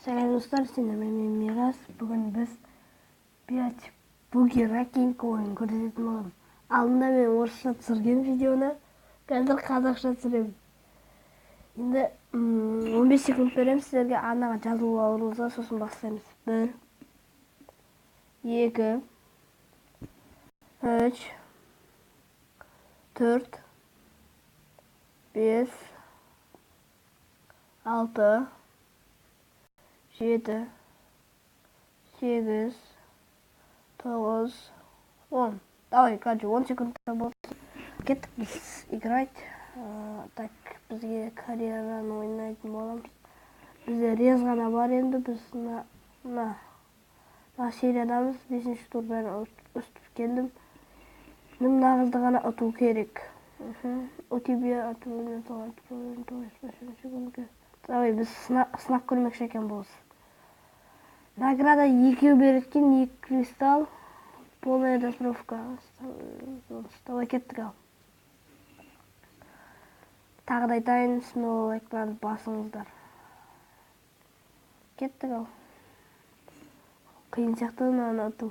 Сәлем достар, сендермен мен Мирас. Бүгін біз 5 буги ракинг ойын көрсететін боламын. Алдында мен орысша түсірген видеоны, қазір қазақша түсіремін. Енді 15 секунд беремін сіздерге, арнаға жазылып алыңыздар, сосын бастаймыз. 1, 2, 3, 4, 5, 6, 7, 8, 9, 10. Давай, короче, 10 секундта болды. Кеттік біз играть. Так, бізге карьераны ойнайтын боламыз. Бізде рез ғана бар енді, біз мына сериядамыз. 5-ші тур бәрін өстіп келдім. Мына қызды ғана ұту керек. У тебя Давай, біз сынақ көрмекші екен болыз. Награда 2 береткен, 2 кристалл, полная дозировка. Давай, кеттік ал. Тағы да айтайын, смело лайктарды басыңыздар. Кеттік ал. Қиын сияқты мынаны ұту.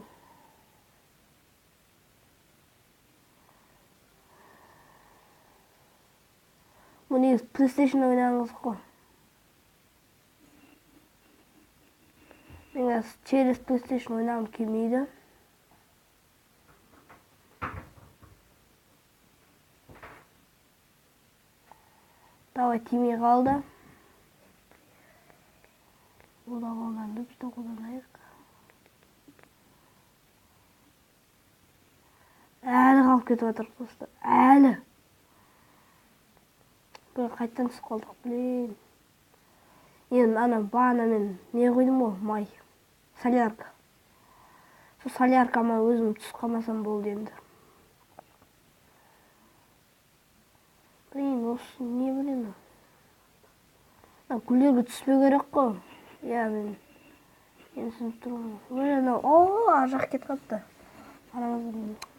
Бұл негіз PlayStation ойнағыңыз қой. Мен через PlayStation ойнағым келмейді. Давай, тимей қалды. Ода қолданды, біз де қолданайық. Әлі қалып кетіп жатыр достар. Әлі. Бір қайттан түсіп қалдық, блин. Енді ана бағана мен не қойдым ғой, май. Солярка. Сол соляркама өзім түсіп қалмасам болды енді. Блин, осы не білемін. Гүлдерге түспеу керек қой. Я, мен түсініп тұрмын. Блин, ар жақ кетіп қалыпты.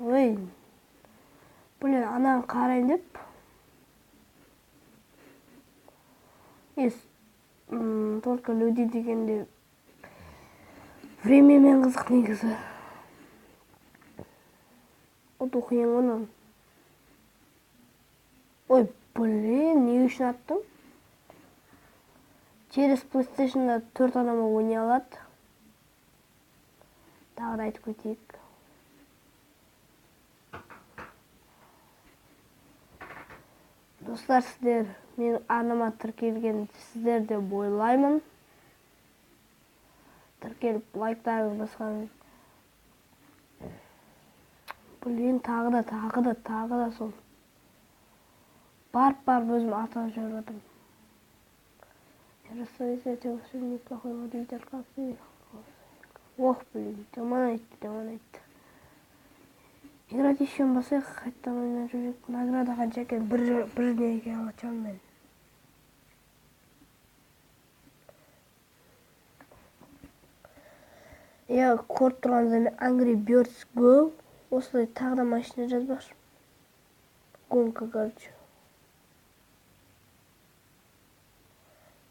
Ой. Блин, ананы қарайын деп. Только люди дегенде времямен қызық негізі. Оту қиын оның. Ой, блин, не үшін аттым? Через PlayStation'да 4 адамы ойнай алады. Тағы да айтып кетейік. Достар, сіздер мен арнама тіркелген сіздер деп ойлаймын. Тіркеліп лайктарыңыз басқаныз. Блин, тағы да сол. Барып өзім атап жүріп жатырмын. Неплохой водитель, как ты. Ох, блин, жаман айтты. Играть еще басайық, қайттан ойнап жүрек. Награда қанша екен, бір неге алачам мен. Я көріп тұрғанда Angry Birds Go. Осылай тағы да машина жазбақшы. Гонка, короче.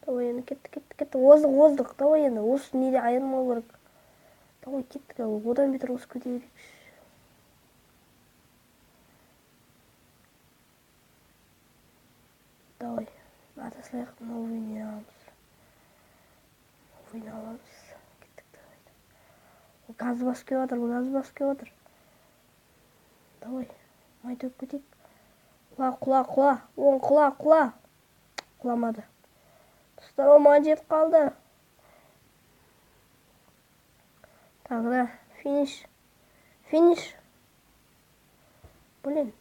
Давай, енді кетті. Оздық. Давай, енді осы неде айырмау керек. Давай, кеттік. Одан бетер осы көтерейікші. Давай, атасылайық, новый не аламыз. Кеттік, давай. Газ басып кеп жатыр. Давай, май төп кетейік. Құла. Оң құла. Құламады. Достар, ома жетіп қалды. Тағы да финиш. Блин.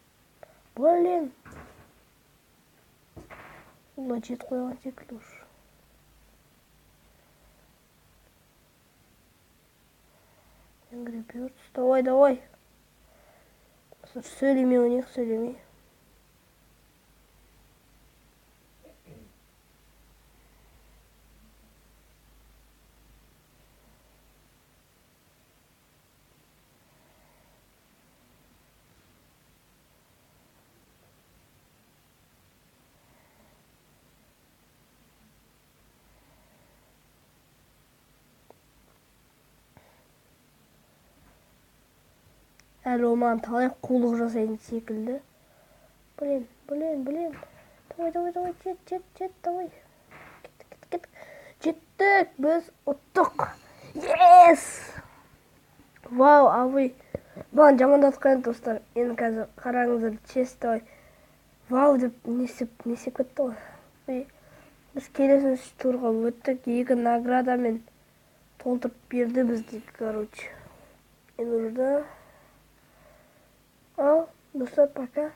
Ула жетіп қойған секілді ұш. Angry Birds. Давай. Сөйлемей ойнайық, сөйлемей. Әлі ол маған талай қулық жасайтын секілді. Блин. Давай, жет, давай. Кеттік. Жеттік, біз ұттық. Yes! Вау, абай. Маған жамандатқан достар. Енді қазір қараңыздар, честі. Вау деп несеп кетті ғой. Біз келесінші турға өттік, 2 наградамен толтырып берді бізді, короче. Енді ұрды. Ал, достар, пока.